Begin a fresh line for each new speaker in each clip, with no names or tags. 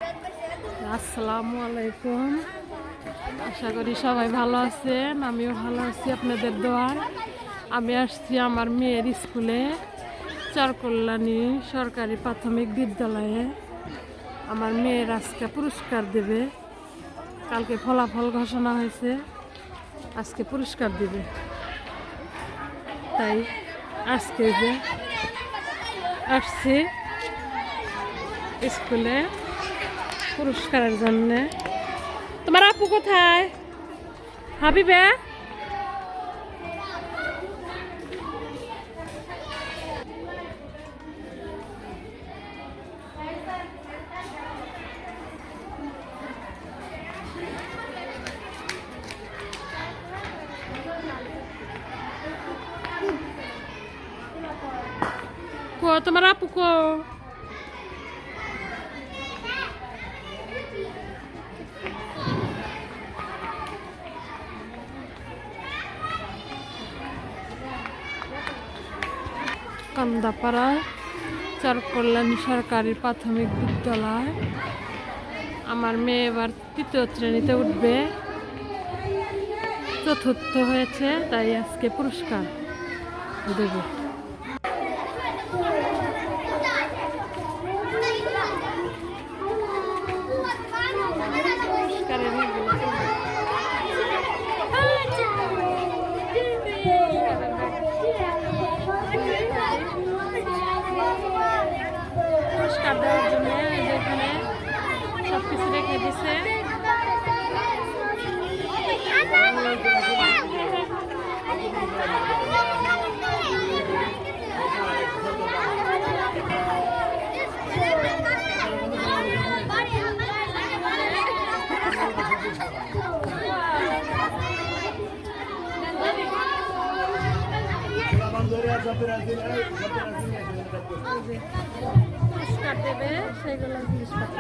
আসসালামু আলাইকুম। আশা করি সবাই ভালো আছেন, আমিও ভালো আছি আপনাদের দোয়ায়। আমি আসছি আমার মেয়ের স্কুলে, চরকল্যাণী সরকারি প্রাথমিক বিদ্যালয়ে। আমার মেয়ের আজকে পুরস্কার দেবে, কালকে ফলাফল ঘোষণা হয়েছে, আজকে পুরস্কার দেবে। তাই আজকে যে আসছি স্কুলে পুরস্কারের জন্য। তোমার আপু কোথায়? হাবিবে, কো তোমার আপু কো? কান্দাপাড়া চরকল্যাণী সরকারি প্রাথমিক বিদ্যালয়। আমার মেয়ে এবার ৩য় শ্রেণীতে উঠবে, চতুর্থ হয়েছে, তাই আজকে পুরস্কার দেবে। পুরস্কার দেওয়ার জন্য এখানে সব কিছু রেখে দিছে। পুরস্কার দেবে সেগুলো জিনিসপত্র।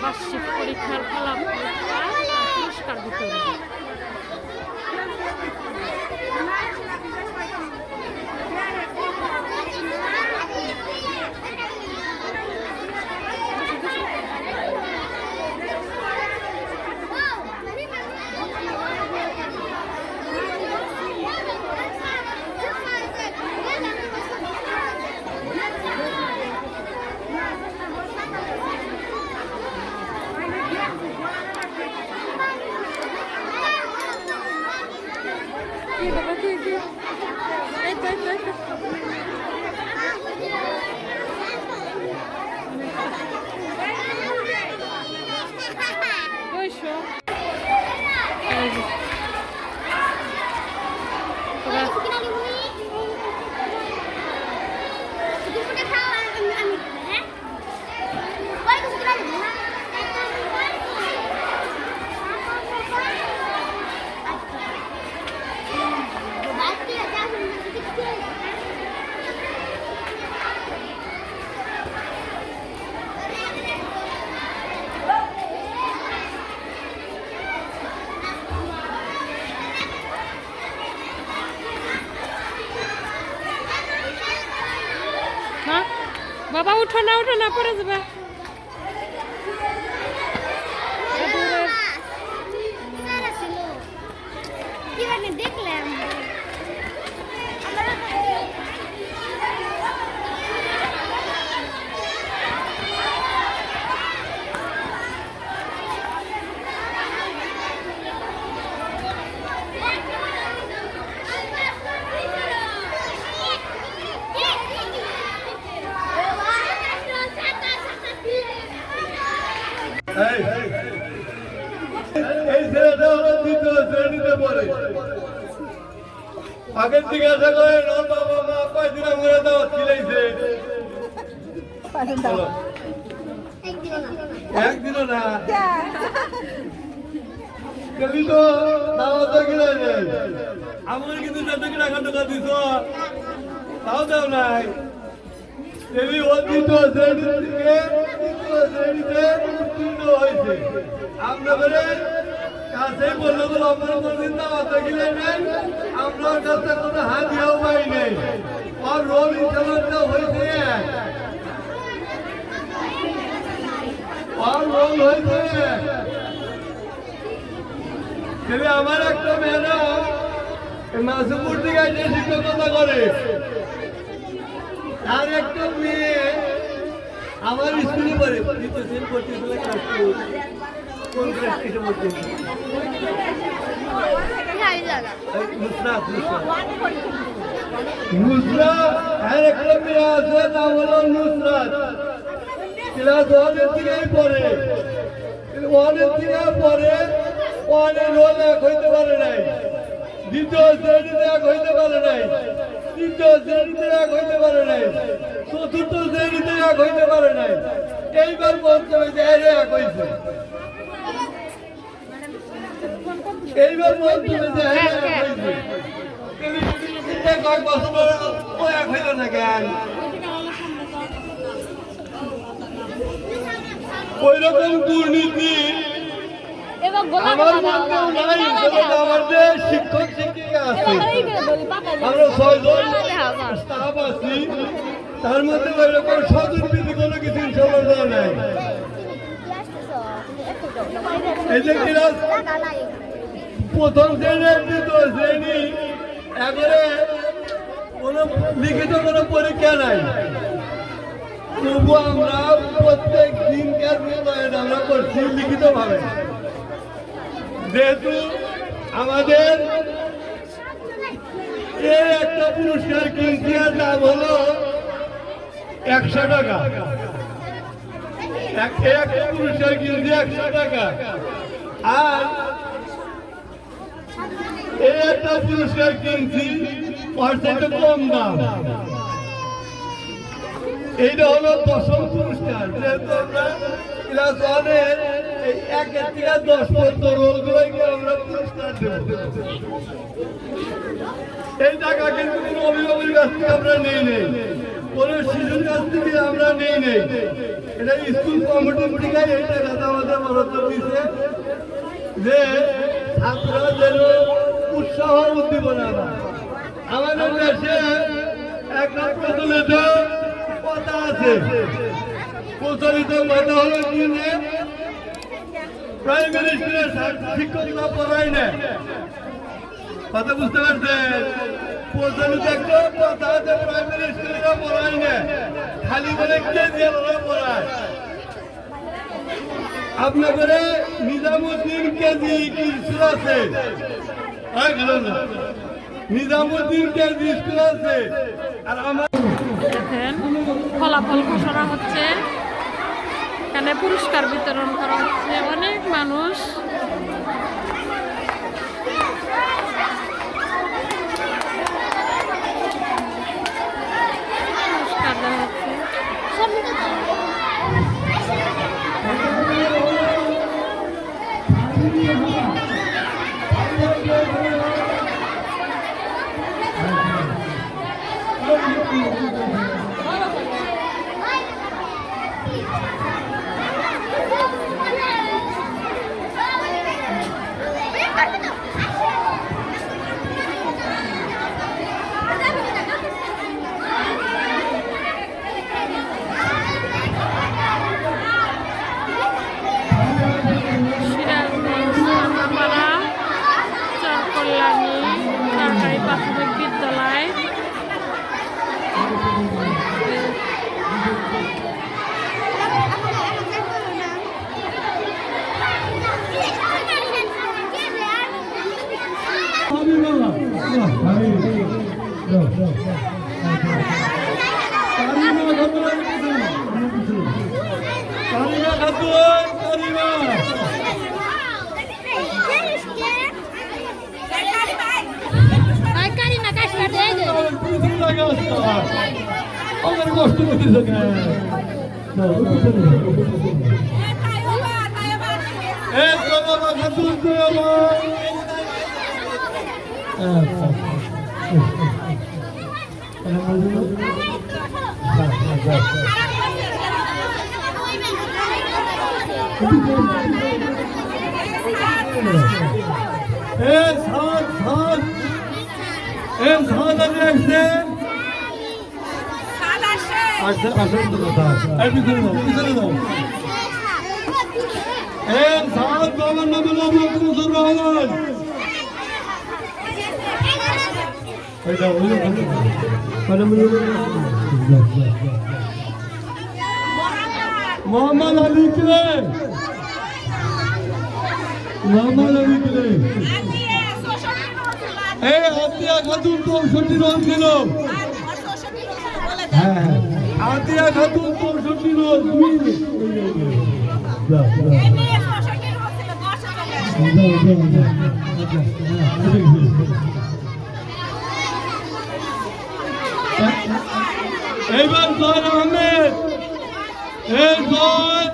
বার্ষিক পরীক্ষার ফলাফল পুরস্কার দিতে হবে। বাবা উঠো না পড়ে যাবে। দেখলাম
এই ছেলেটা হলো 2য় শ্রেণীতে পড়ে। আগের থেকে আশা করে নন বাবা মা কয়দিন মরে দাওয়াত খিলাইছে, একদিনও না তুমি তো দাওয়াত খিলাইছে। আমার কিন্তু টাকা টাকা দিছ, তাও দাও নাই। তুমি ও 2য় শ্রেণী থেকে 3য় শ্রেণীতে উত্তীর্ণ হয়েছে। আপনাদের কাছেই বললো তো আপনার কোনদিন দাওয়াতে গেলেন নাই আপনার কাছে কোনো হাদিয়াও পাই নাই আর রোল ইনশাল্লাহ হয়েছে আর রোল হয়েছে তবে আমার একটা ম্যাডাম মাসুপুর থেকে এসে শিক্ষকতা করে আর একটা মেয়ে আমার স্কুলে পড়ে কোন ক্লাস থেকে পড়তে নুসরাত আর একটা মেয়ে আছে নাম হলো নুসরাত ক্লাস ওয়ানের থেকেই পড়ে ওয়ানের থেকে পড়ে ওয়ানে রোল এক হইতে পারে নাই দ্বিতীয় শ্রেণীতে এক হইতে পারে নাই তৃতীয় শ্রেণীতে এক হইতে পারে নাই চতুর্থ শ্রেণীতে এক হইতে পারে নাই এইবার বলতে হয়েছে এক হয়েছে এইবার বলতে হয়েছে কয়েক বছর ও এক হইল না কেন ওই রকম দুর্নীতি আমার মধ্যেও নাই আমার যে শিক্ষক শিক্ষিকা আছে আমরা 6 জন স্টাফ আছি তার মধ্যে ওই রকম সদুর্নীতি কোনো কিছু ইনশাআল্লাহ নাই এই যে ক্লাস প্রথম শ্রেণী দ্বিতীয় শ্রেণী এবারে কোনো লিখিত কোনো পরীক্ষা নাই তবু আমরা প্রত্যেক দিনকার মূল্যায়ন আমরা করছি লিখিতভাবে যেহেতু আমাদের এই একটা পুরস্কার কিনছি আর দাম হলো 100 টাকা একটা পুরস্কার কিনছি 100 টাকা আর এই একটা পুরস্কার কিনছি ওর থেকে কম দাম এইটা হলো 10ম পুরস্কার যেহেতু আমরা ক্লাস 1-এর এই 1 থেকে 10 পর্যন্ত রোলগুলোকে আমরা পুরস্কার দেব এই টাকা কিন্তু কোনো অভিভাবকের কাছ থেকে আমরা নেই কোনো শিশুর কাছ থেকে আমরা নেই এটা স্কুল কমিটির থেকে এই টাকাটা আমাদের বরাদ্দ দিয়েছে যে ছাত্ররা যেন উৎসাহ উদ্দীপনা পায় আমাদের দেশে একটা প্রচলিত কথা আছে প্রচলিত কথা হলো কি প্রাইমারি স্কুলের শিক্ষকরা পড়ায় না কথা বুঝতে পারছেন প্রচলিত একটা কথা আছে প্রাইমারি স্কুলেরা পড়ায় না খালি বলে কেজি ওরা পড়ায় আপনাদের নিজামুদ্দিন কেজি স্কুল আছে নিজামুদ্দিন কেজি স্কুল আছে আর আমার
দেখেন ফলাফল ঘোষণা হচ্ছে এখানে পুরস্কার বিতরণ করা হচ্ছে অনেক মানুষ পুরস্কার দেওয়া হচ্ছে সরকারি প্রাথমিক বিদ্যালয়
আমার কষ্ট করতেছে বাবার নামে রহমান মোহাম্মদ আলী কে মোহাম্মদ আলী কে এই আতিয়া খাতুন 64 রন ছিল হ্যাঁ আতিয়া খাতুন 64 রন এইবার জয় আহমেদ এই জয়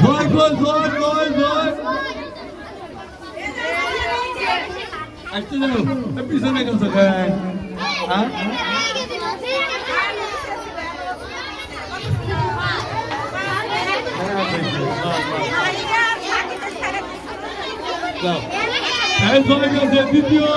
জয় জয় জয় জয় জয় আসতে যাও পিছনে গেছে হ্যাঁ এই জয় গেছে দ্বিতীয়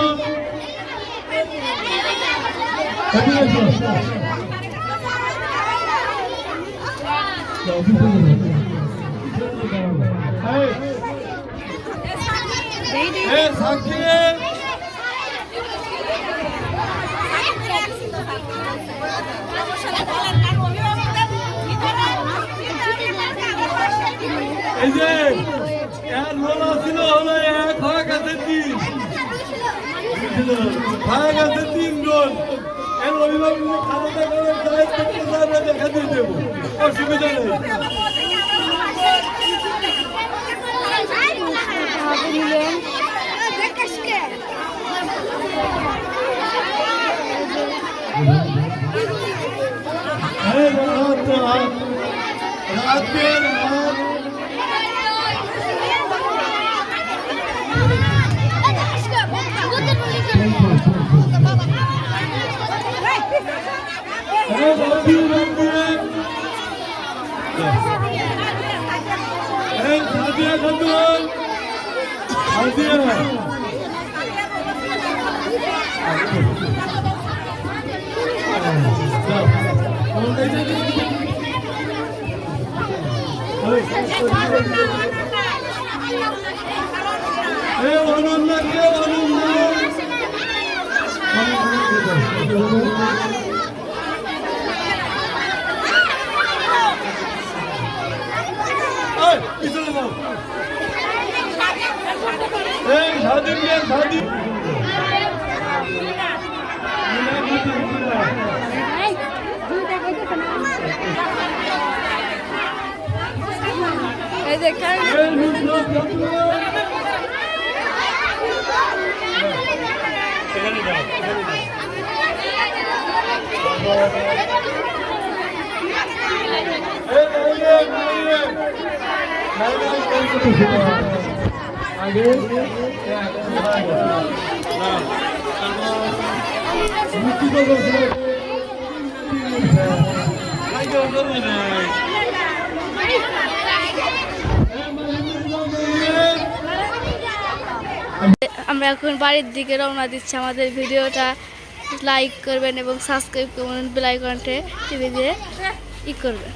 এই যে এর লোলা ছিল হলো এক হয়ে গেছে তিন হয়ে গেছে 3 গোল এর অভিভাবক খাতা দেখা দিয়ে দেবো অসুবিধা নেই রাতের
এই দেখেন আমরা এখন বাড়ির দিকে রওনা দিচ্ছি। আমাদের ভিডিওটা লাইক করবেন এবং সাবস্ক্রাইব করবেন, বেল আইকনটা টিপে দিয়ে করবেন।